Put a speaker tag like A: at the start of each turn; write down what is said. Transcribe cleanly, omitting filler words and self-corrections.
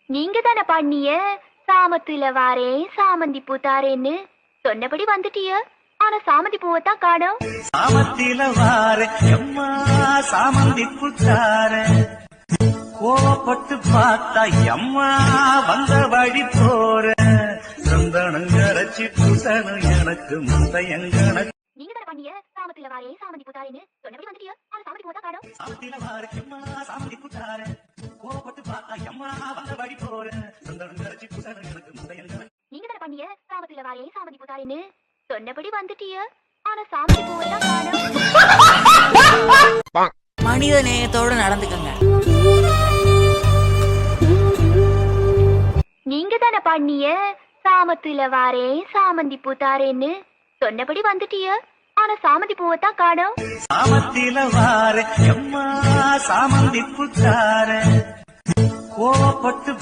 A: நீங்க தானே பாடினிய சாமத்துல வாரேன் சாமந்தி பூத்தாரேன்னு சொன்னபடி வந்துட்டிய. ஆனா சாமந்தி பூவைத்தான் காணோம்.
B: சாமத்தில வாரே எம்மா சாமந்தி பூத்தாரே கோவப்பட்டு பார்த்தா எம்மா வந்த வழி போற சந்தனங்கரைச்சி பூசணும் எனக்கு முந்தையங்கணக்கு.
A: நீங்க தானே பாடினிய சாமத்துல வாரேன் சாமந்தி பூத்தாரேன்னு சொன்னபடி வந்துட்டிய. ஆனா சாமந்தி பூவைத்தான் காணோம்.
B: சாமத்தில வாரே எம்மா சாமந்தி பூத்தாரே கோவப்பட்டு பார்த்தா எம்மா வந்த வழி போற சந்தனங்கரைச்சி பூசணும் எனக்கு முந்தையங்கணக்கு.
A: நீங்க தானே பாடினிய சாமத்துல வாரேன் சாமந்தி பூத்தாரேன்னு சொன்னபடி வந்துட்டிய. ஆனா சாமந்தி பூவைத்தான் காணோம்.
C: மனித நேயத்தோட நடந்துக்கங்க.
A: நீங்க தானே பாடினிய சாமத்துல வாரேன் சாமந்தி பூத்தாரேன்னு சொன்னபடி வந்துட்டிய. ஆனா சாமந்தி பூவைத்தான் காணோம்.
B: சாமத்தில வாரே எம்மா சாமந்தி பூத்தாரே கோவப்பட்டு